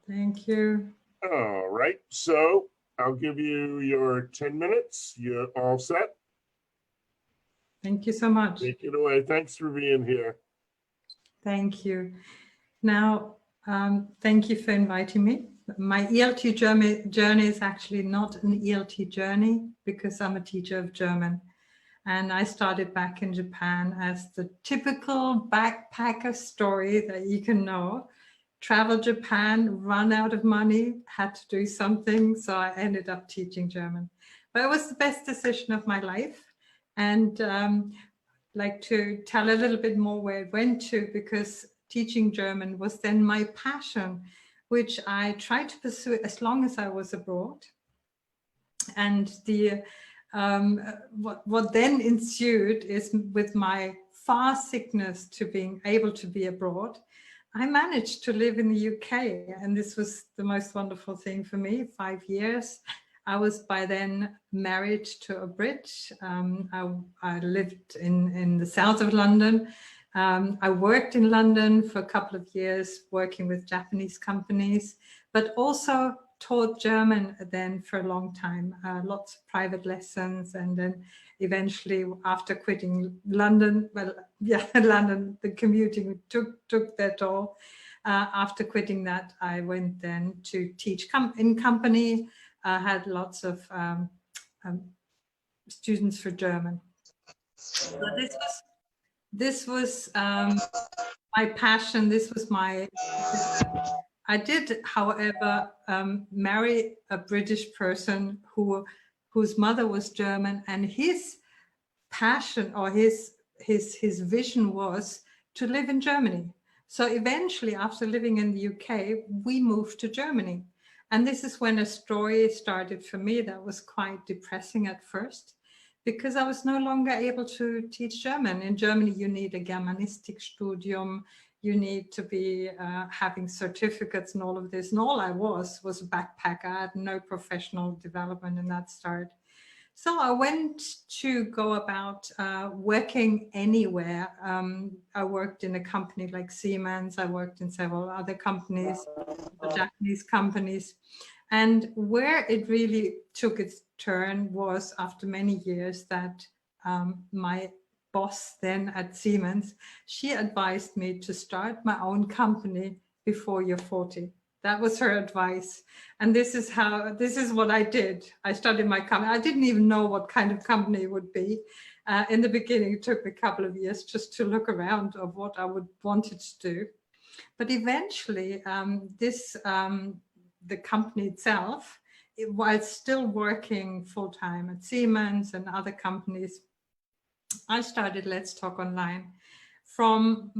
Thank you. All right, so I'll give you your 10 minutes. You're all set? Thank you so much. Take it away. Thanks for being here. Thank you. Now, thank you for inviting me. My ELT journey is actually not an ELT journey because I'm a teacher of German. And I started back in Japan as the typical backpacker story that you can know. Travel Japan, run out of money, had to do something. So I ended up teaching German. But it was the best decision of my life. And like to tell a little bit more where it went to, because teaching German was then my passion, which I tried to pursue as long as I was abroad. And the what then ensued is, with my far sickness to being able to be abroad, I managed to live in the UK, and this was the most wonderful thing for me. 5 years. I was by then married to a Brit. I lived in the south of London. I worked in London for a couple of years, working with Japanese companies, but also taught German then for a long time, lots of private lessons. And then eventually, after quitting London, well, yeah, London, the commuting took their toll. After quitting that, I went then to teach in company. Had lots of students for German. So this was my passion. This was my. I did, however, marry a British person whose mother was German, and his passion or his vision was to live in Germany. So eventually, after living in the UK, we moved to Germany. And this is when a story started for me that was quite depressing at first, because I was no longer able to teach German. In Germany, you need a Germanistikstudium, you need to be having certificates and all of this. And all I was a backpacker. I had no professional development in that start. So I went to go about working anywhere. I worked in a company like Siemens. I worked in several other companies, Japanese companies. And where it really took its turn was after many years that my boss then at Siemens, she advised me to start my own company before you're 40. That was her advice. And this is what I did. I started my company. I didn't even know what kind of company it would be. In the beginning, it took me a couple of years just to look around of what I would wanted to do. But eventually, the company itself, while still working full-time at Siemens and other companies, I started Let's Talk Online from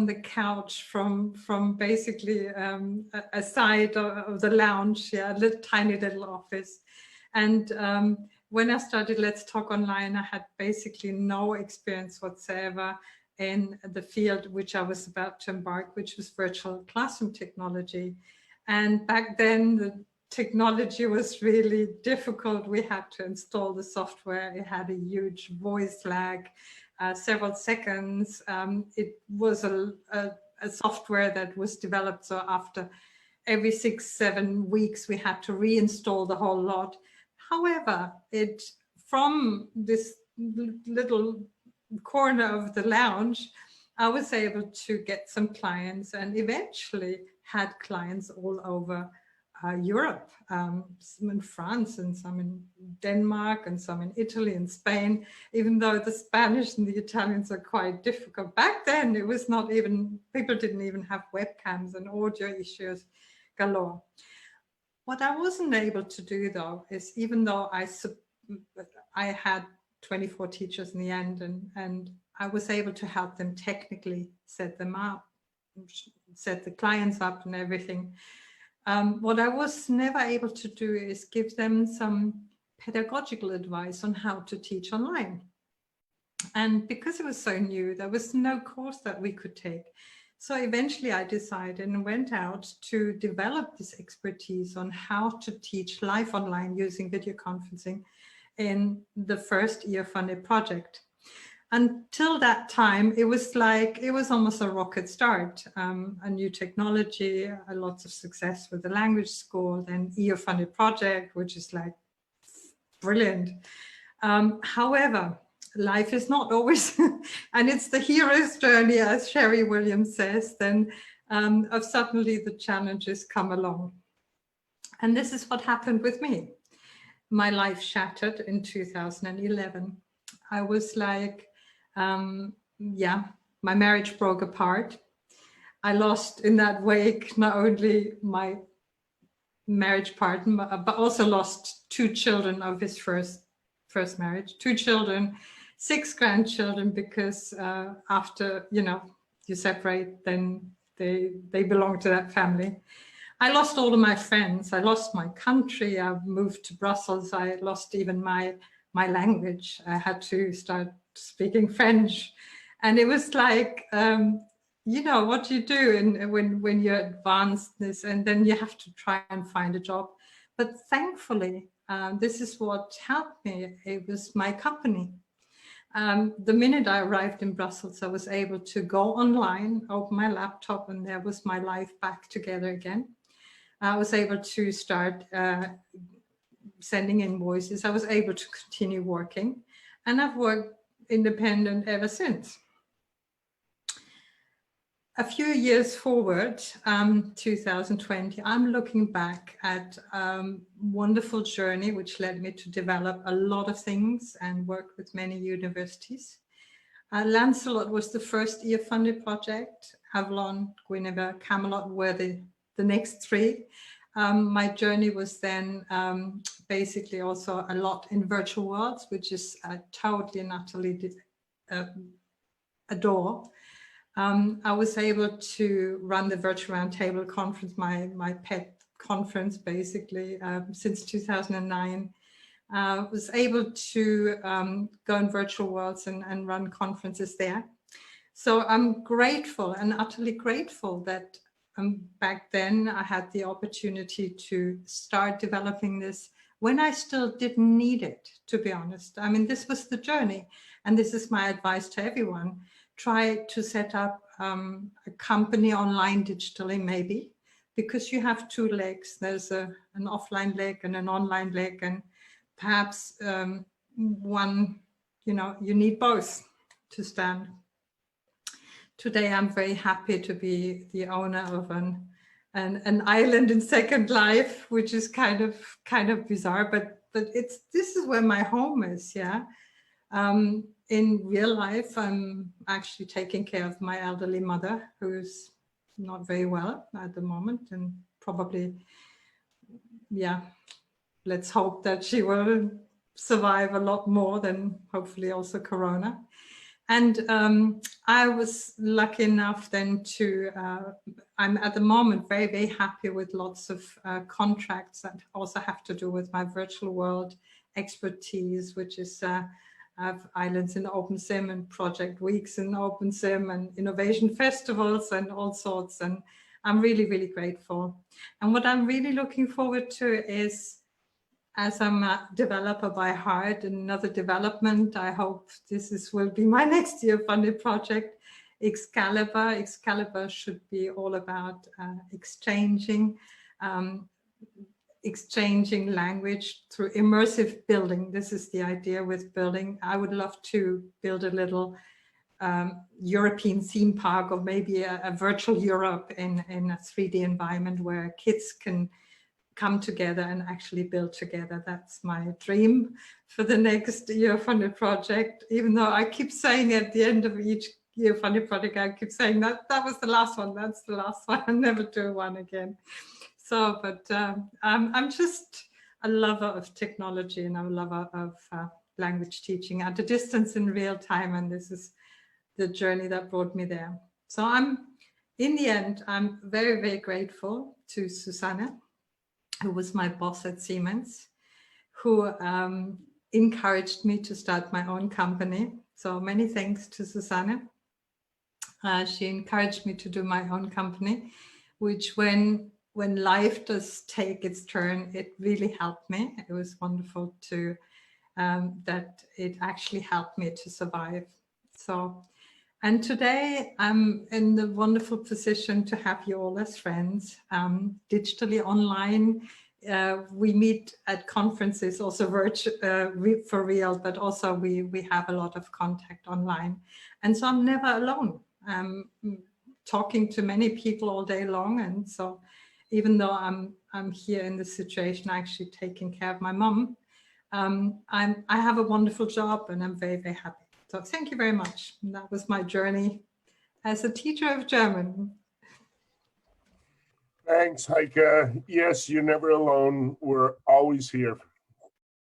the couch, from basically a side of the lounge, yeah, a tiny little office. And when I started Let's Talk Online, I had basically no experience whatsoever in the field which I was about to embark, which was virtual classroom technology. And back then, the technology was really difficult. We had to install the software. It had a huge voice lag, several seconds. It was a software that was developed. So after every 6-7 weeks, we had to reinstall the whole lot. However, from this little corner of the lounge, I was able to get some clients, and eventually had clients all over Europe, some in France and some in Denmark and some in Italy and Spain, even though the Spanish and the Italians are quite difficult. Back then, it was not even, people didn't even have webcams, and audio issues galore. What I wasn't able to do, though, is, even though I had 24 teachers in the end, and I was able to help them technically set them up, set the clients up and everything. What I was never able to do is give them some pedagogical advice on how to teach online. And because it was so new, there was no course that we could take. So eventually I decided and went out to develop this expertise on how to teach live online using video conferencing in the first year funded project. until that time, it was almost a rocket start. A new technology, lots of success with the language school, then EU-funded project, which is like brilliant. However, life is not always, and it's the hero's journey, as Sherry Williams says, then of suddenly the challenges come along. And this is what happened with me. My life shattered in 2011. I was like, yeah, my marriage broke apart. I lost in that wake not only my marriage partner, but also lost 2 children of his first marriage, 2 children, 6 grandchildren, because after, you know, you separate, then they belong to that family. I lost all of my friends. I lost my country. I moved to Brussels. I lost even my language. I had to start speaking French. And it was like, you know, what you do when you advance this, and then you have to try and find a job. But thankfully, this is what helped me. It was my company. The minute I arrived in Brussels, I was able to go online, open my laptop, and there was my life back together again. I was able to start sending invoices. I was able to continue working, and I've worked independent ever since. A few years forward, 2020, I'm looking back at a wonderful journey which led me to develop a lot of things and work with many universities. Lancelot was the first EU-funded project. Avalon, Guinevere, Camelot were the next 3. My journey was then basically also a lot in virtual worlds, which is totally and utterly adore. I was able to run the Virtual Roundtable conference, my pet conference, basically, since 2009. Was able to go in virtual worlds and run conferences there. So I'm grateful and utterly grateful that back then I had the opportunity to start developing this when I still didn't need it, to be honest. I mean, this was the journey, and this is my advice to everyone. Try to set up a company online digitally, maybe, because you have 2 legs. There's an offline leg and an online leg, and perhaps one, you know, you need both to stand. Today, I'm very happy to be the owner of an island in Second Life, which is kind of bizarre, but this is where my home is. Yeah. In real life, I'm actually taking care of my elderly mother, who's not very well at the moment, and probably, yeah, let's hope that she will survive a lot more than hopefully also Corona. And I was lucky enough then to, I'm at the moment very, very happy with lots of contracts that also have to do with my virtual world expertise, which is have islands in OpenSim and project weeks in OpenSim and innovation festivals and all sorts. And I'm really, really grateful. And what I'm really looking forward to is, as I'm a developer by heart, another development, I hope will be my next year funded project, Excalibur. Excalibur should be all about exchanging language through immersive building. This is the idea with building. I would love to build a little European theme park, or maybe a virtual Europe in a 3D environment where kids can come together and actually build together. That's my dream for the next year funded project. Even though I keep saying at the end of each year funded project, I keep saying that was the last one, that's the last one, I'll never do one again. So, but I'm just a lover of technology, and I'm a lover of language teaching at a distance in real time, and this is the journey that brought me there. So in the end, I'm very, very grateful to Susanne, who was my boss at Siemens, who encouraged me to start my own company. So many thanks to Susanne. She encouraged me to do my own company, which when life does take its turn, it really helped me. It was wonderful to that it actually helped me to survive. So, and today I'm in the wonderful position to have you all as friends, digitally online. We meet at conferences, also for real, but also we have a lot of contact online. And so I'm never alone. I'm talking to many people all day long. And so even though I'm here in this situation, actually taking care of my mom, I have a wonderful job and I'm very, very happy. So thank you very much. And that was my journey as a teacher of German. Thanks, Heike. Yes, you're never alone. We're always here.